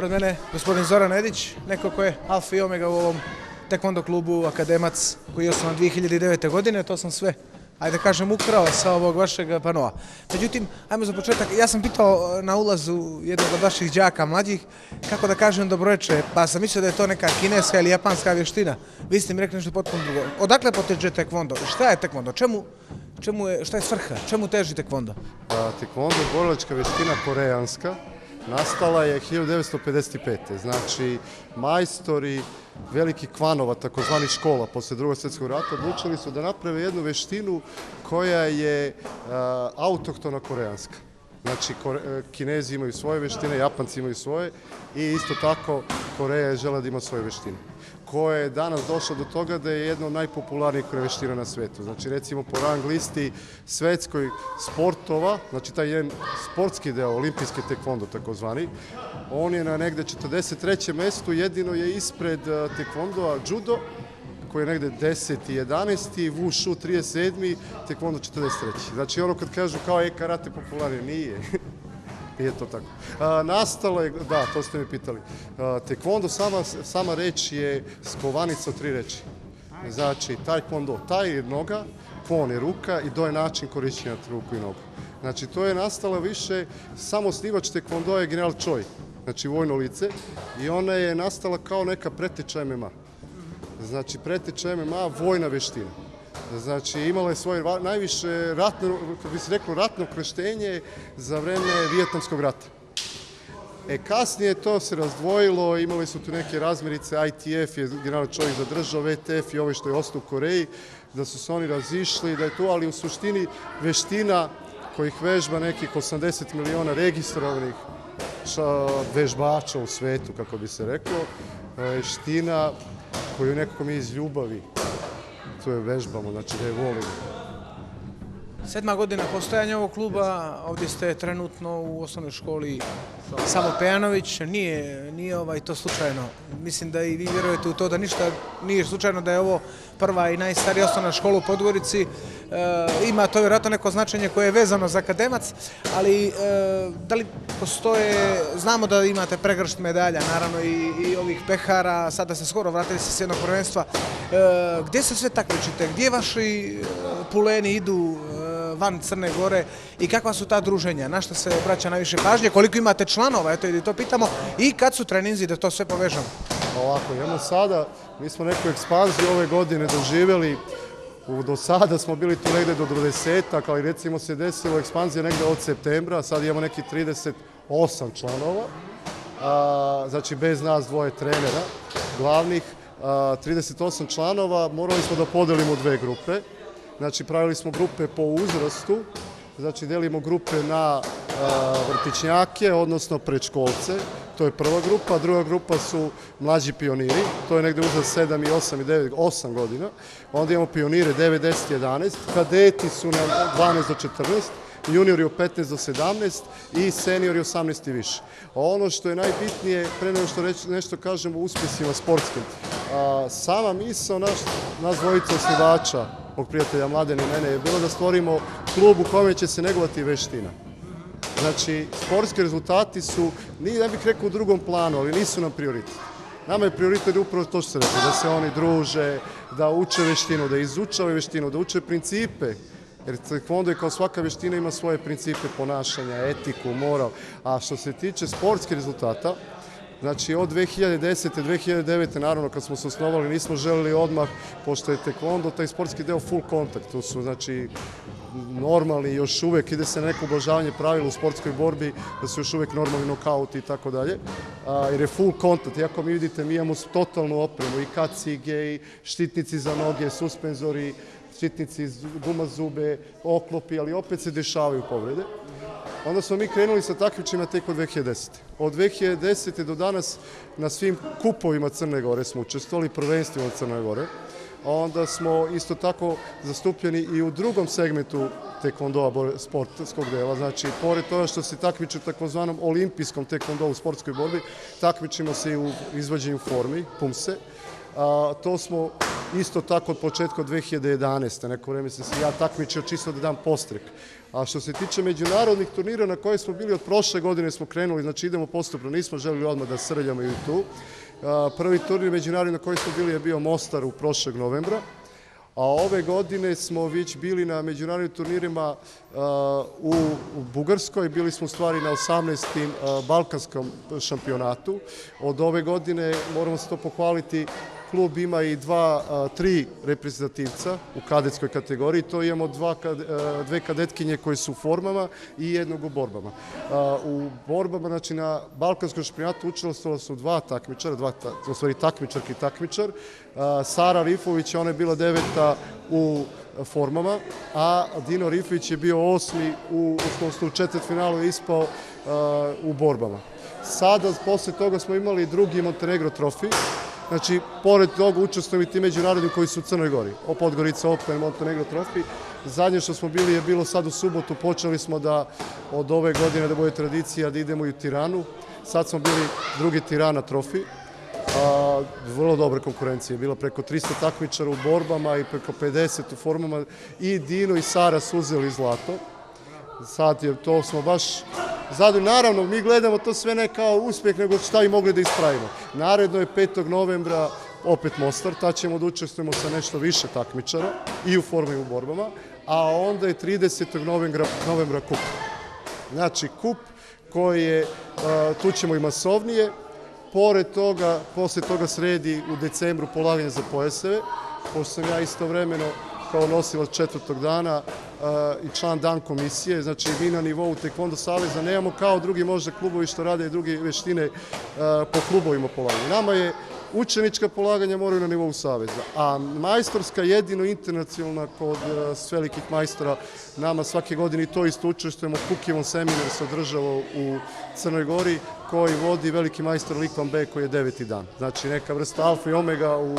Pored mene gospodin Zoran Edić, neko ko je alfa i omega u ovom tekvondo klubu Akademac koji je osnovan 2009. godine, to sam sve, ajde kažem, ukrao sa ovog vašeg panoa. Međutim, ajmo za početak, ja sam pitao na ulazu jednog od vaših đaka mlađih, kako da kažem dobroveče, pa sam mislio da je to neka kineska ili japanska vještina. Vi ste mi rekli nešto potpuno drugo. Odakle poteže tekvondo? Šta je tekvondo? Šta je svrha? Čemu teži tekvondo? Tekvondo je borilačka vještina koreanska. Nastala je 1955. Znači, majstori velikih kvanova, takozvanih škola, posle Drugog svjetskog rata, odlučili su da naprave jednu vještinu koja je autohtona koreanska. Znači, Kinezi imaju svoje vještine, Japanci imaju svoje i isto tako Koreja žele da ima svoje vještine, koja je danas došla do toga da je jedna od najpopularnijih vještina na svetu. Znači, recimo, po rang listi svetskoj sportova, znači taj jedan sportski deo, olimpijski tekvondo takozvani, on je na negde 43. mestu, jedino je ispred tekvondoa judo, koji je negde 10. i 11. Wushu 37. tekvondo 43. Znači, ono kad kažu kao karate popularni, nije. Nije to tako. Nastalo je, da, to ste mi pitali. Tekvondo, sama reč je skovanica od 3 reči. Znači, taekwondo, taj je noga, pon je ruka i do je način korišćenja ruku i nogu. Znači, to je nastalo više, samo osnivač tekvondo je general Choi, znači vojno lice, i ona je nastala kao neka preteča MMA. Znači, preteča MMA, vojna vještina. Znači, imala je svoje najviše ratno, kako bi se reklo, ratno krštenje za vreme Vijetnamskog rata. Kasnije to se razdvojilo, imali su tu neke razmirice, ITF je general Choi zadržao, VTF i ove što je ostao u Koreji, da su se oni razišli, da je to, ali u suštini vještina kojih vežba nekih 80 miliona registrovanih vežbača u svetu, kako bi se reklo, vještina koju nekako mi iz ljubavi tu je vežbamo, znači da je volimo. 7. godina postojanja ovog kluba, ovdje ste trenutno u osnovnoj školi Savo Pejanović, nije to slučajno. Mislim da i vi vjerujete u to da ništa nije slučajno, da je ovo prva i najstarija osnovna škola u Podgorici. Ima to vjerojatno neko značenje koje je vezano za Akademac, ali da li postoje, znamo da imate pregršt medalja, naravno i ovih pehara, sada ste skoro vratili se s jednog prvenstva. Gdje se sve takmičite? Gdje vaši puleni idu van Crne Gore i kakva su ta druženja? Na što se obraća najviše pažnje? Koliko imate članova? Eto, i to pitamo. I kad su treninzi, da to sve povežemo? Ovako, imamo sada, mi smo neku ekspanziju ove godine doživjeli. Do sada smo bili tu negde do 20-ak, ali recimo se desilo ekspanzija negde od septembra, sad imamo neki 38 članova, znači bez nas dvoje trenera glavnih, 38 članova, morali smo da podelimo u 2 grupe. Znači, pravili smo grupe po uzrastu, znači delimo grupe na vrtićnjake, odnosno predškolce, to je prva grupa, druga grupa su mlađi pioniri, to je negde uzrast 7 i 8 i 9, 8 godina, onda imamo pionire 9, 10, 11, kadeti su na 12 do 14, juniori od 15 do 17 i seniori 18 i više. Ono što je najbitnije, pre nego što nešto kažemo o uspjesima sportskim, sama misao nas dvojica osnivača, mog prijatelja Mladena i mene, je bilo da stvorimo klub u kome će se negovati vještina. Znači, sportski rezultati su, ne bih rekao u drugom planu, ali nisu nam prioritet. Nama je prioritet upravo to što se rekao, da se oni druže, da uče vještinu, da izučavaju vještinu, da uče principe. Jer tekvondo je kao svaka vještina ima svoje principe ponašanja, etiku, moral. A što se tiče sportskih rezultata, znači od 2010. 2009. naravno kad smo se osnovali nismo želeli odmah, pošto je tekvondo, taj sportski deo full kontakt, tu su znači normalni, još uvek ide se na neko ublažavanje pravila u sportskoj borbi, da su još uvek normalni nokauti i tako dalje, jer je full kontakt, iako mi vidite, mi imamo totalnu opremu, i kacige, i štitnici za noge, suspenzori, štitnici, guma zube, oklopi, ali opet se dešavaju povrede. Onda smo mi krenuli sa takmičima tek od 2010. Od 2010. do danas na svim kupovima Crne Gore smo učestvovali, prvenstvima Crne Gore. Onda smo isto tako zastupljeni i u drugom segmentu tekvondoa sportskog dela. Znači, pored toga što se takmiče u takozvanom olimpijskom tekvondou u sportskoj borbi, takmičimo se i u izvođenju formi, pumse. To smo isto tako od početka 2011. Neko vreme sam se ja takmičio čisto da dam postrek. A što se tiče međunarodnih turnira na koje smo bili od prošle godine smo krenuli, znači idemo postupno, nismo želili odmah da srljamo i tu. Prvi turnir međunarodni na koji smo bili je bio Mostar u prošlog novembra, a ove godine smo već bili na međunarodnim turnirima u Bugarskoj, bili smo u stvari na 18. Balkanskom šampionatu. Od ove godine, moramo se to pohvaliti, klub ima i tri reprezentativca u kadetskoj kategoriji, to imamo dve kadetkinje koje su u formama i jednog u borbama. U borbama, znači na Balkanskom šampionatu učestvovali su dva takmičara, u stvari takmičarki i takmičar. Sara Rifović, ona je bila 9. u formama, a Dino Rifović je bio 8. u četvrtfinalu je ispao u borbama. Sada, posle toga smo imali drugi Montenegro trofej. Znači, pored toga učestvuju i ti međunarodni koji su u Crnoj Gori. Podgorica Open, Montenegro trofej. Zadnje što smo bili je bilo sad u subotu. Počeli smo da od ove godine da bude tradicija da idemo i u Tiranu. Sad smo bili drugi Tirana trofej. Vrlo dobra konkurencija. Bilo preko 300 takmičara u borbama i preko 50 u formama. I Dino i Sara su uzeli zlato. Sad je to smo baš zadovoljni. Naravno, mi gledamo to sve ne kao uspjeh, nego šta i mogli da ispravimo. Naredno je 5. novembra opet Mostar, tad ćemo da učestvujemo sa nešto više takmičara i u formi i u borbama, a onda je 30. novembra kup. Znači, kup koji je, tu ćemo i masovnije, pored toga, posle toga sredi u decembru polaganje za pojaseve, pošto sam ja istovremeno kao nosilac 4. dana i član dan komisije, znači mi na nivou Taekwondo saveza nemamo kao drugi možda klubovi što rade i druge veštine po klubovima polaganja. Nama je učenička polaganja moraju na nivou saveza, a majstorska jedino internacionalna kod velikih majstora nama svake godine i to isto učestvujemo. Kukijevom seminar se održava u Crnoj Gori koji vodi veliki majstor Likvan B koji je 9. dan. Znači neka vrsta alfa i omega u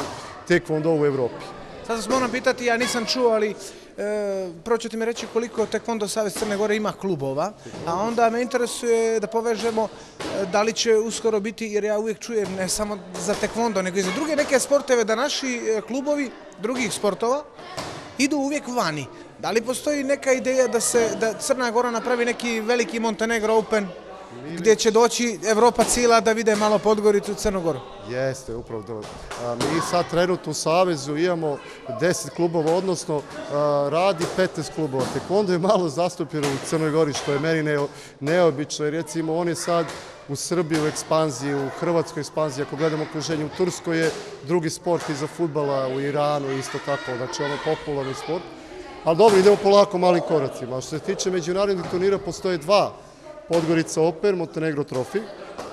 Taekwondo u Evropi. Sad vas moram pitati, ja nisam čuo, ali prvo ćete mi reći koliko Taekwondo savez Crne Gore ima klubova, a onda me interesuje da povežemo da li će uskoro biti, jer ja uvijek čujem ne samo za Taekwondo, nego i za druge neke sporteve, da naši klubovi drugih sportova idu uvijek vani. Da li postoji neka ideja da Crna Gora napravi neki veliki Montenegro Open, gdje će doći Evropa cijela da vide malo Podgoricu i Crnu Goru? Jeste, upravo to. Mi sad trenutno u Savezu imamo 10 klubova, odnosno radi 15 klubova. Taekwondo je malo zastupljeno u Crnoj Gori, što je meni neobično, jer recimo on je sad u Srbiji u ekspanziji, u Hrvatskoj ekspanziji, ako gledamo okruženje, u Turskoj je drugi sport iza fudbala, u Iranu isto tako, znači ono popularni sport. Ali dobro, idemo polako malim koracima. Što se tiče međunarodnih turnira, postoje dva Podgorica Open, Montenegro trofej,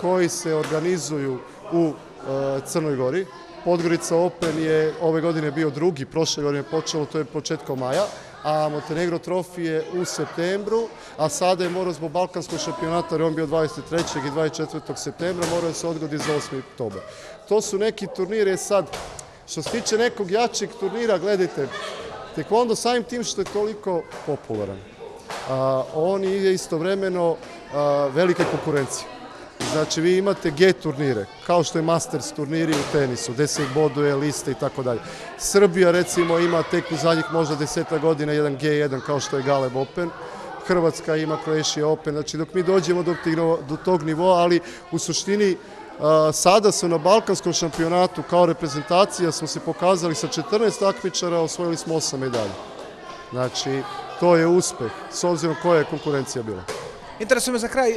koji se organizuju u Crnoj Gori. Podgorica Open je ove godine bio drugi, prošle godine je počelo, to je početkom maja, a Montenegro trofej je u septembru, a sada je morao zbog Balkanskog šampionata, jer on bio 23. i 24. septembra, morao je se odgodi za 8. oktober. To su neki turniri sad, što se tiče nekog jačeg turnira, gledajte, Taekwondo samim tim što je toliko popularan, on je istovremeno velike konkurencije. Znači, vi imate G turniere, kao što je Masters turniri u tenisu, gde se boduje liste i tako dalje. Srbija, recimo, ima tek u zadnjih možda 10 godina jedan G1, kao što je Galeb Open. Hrvatska ima Croatia Open. Znači, dok mi dođemo do tog nivoa, ali u suštini sada su na Balkanskom šampionatu kao reprezentacija smo se pokazali sa 14 takmičara, osvojili smo 8 medalja. Znači, to je uspeh, s obzirom koja je konkurencija bila. Interesuje me za kraj,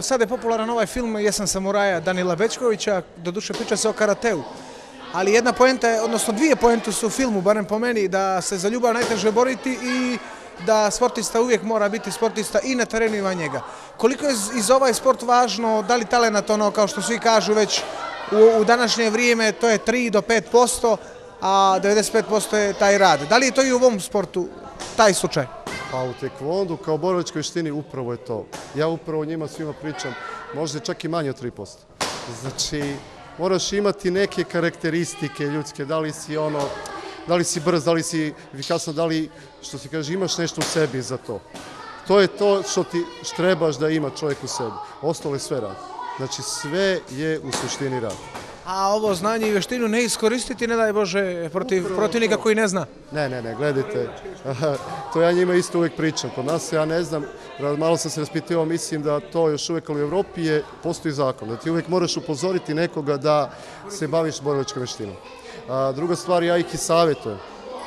sada je popularan ovaj film Jesam samuraja Danila Bečkovića, doduše priča se o karateu, ali jedna poenta, odnosno dvije poente su u filmu, barem po meni, da se za ljubav najteže boriti i da sportista uvijek mora biti sportista i na terenu i van njega. Koliko je iz ovaj sport važno, da li talenat, ono kao što svi kažu već u današnje vrijeme, to je 3 do 5%, a 95% je taj rad. Da li je to i u ovom sportu taj slučaj? Pa u Taekwondu kao borilačkoj vještini upravo je to. Ja upravo njima svima pričam, možda čak i manje od 3%. Znači, moraš imati neke karakteristike ljudske, da li si ono, da li si brz, da li si efikasan, da li, što se kaže, imaš nešto u sebi za to. To je to što ti trebaš da ima čovjek u sebi. Ostalo je sve rad. Znači, sve je u suštini rad. A ovo znanje i veštinu ne iskoristiti, ne daj Bože, protiv protivnika koji ne zna. Ne, gledajte, to ja njima isto uvijek pričam. Kod nas ja ne znam, malo sam se raspitivao, mislim da to još uvijek, ali u Evropi postoji zakon, da ti uvijek moraš upozoriti nekoga da se baviš borilačkom veštinom. Druga stvar, ja ih i savjetujem.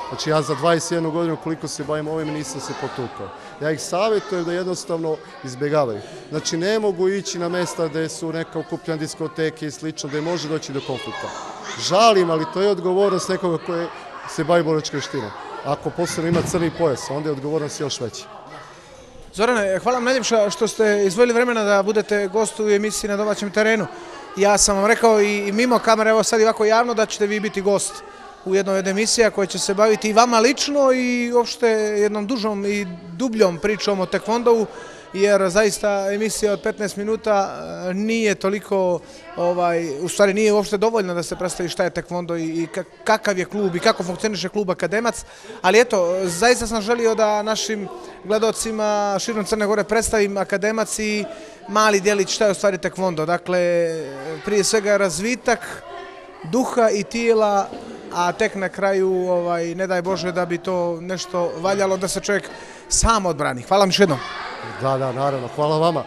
Znači ja za 21 godinu koliko se bavim ovim nisam se potukao. Ja ih savjetujem da jednostavno izbjegavaju. Znači ne mogu ići na mjesta gdje su neka okupljena diskoteke i slično, gdje može doći do konflikta. Žalim, ali to je odgovornost nekoga koji se bavi borilačkom veštinom. Ako posebno ima crni pojas, onda je odgovornost još veća. Zorane, hvala vam najljepša što ste izdvojili vremena da budete gost u emisiji Na domaćem terenu. Ja sam vam rekao i mimo kamere, evo sad i ovako javno, da ćete vi biti gost u jednoj od emisija koja će se baviti i vama lično i uopšte jednom dužom i dubljom pričom o tekvondovu, jer zaista emisija od 15 minuta nije toliko, u stvari nije uopšte dovoljna da se predstavi šta je tekvondo i kakav je klub i kako funkcioniše klub Akademac, ali eto, zaista sam želio da našim gledocima širom Crne Gore predstavim Akademac i mali djelić šta je u stvari tekvondo. Dakle, prije svega razvitak duha i tijela, a tek na kraju, ne daj Bože da bi to nešto valjalo da se čovjek sam odbrani. Hvala vam još jednom. Da, naravno, hvala vama.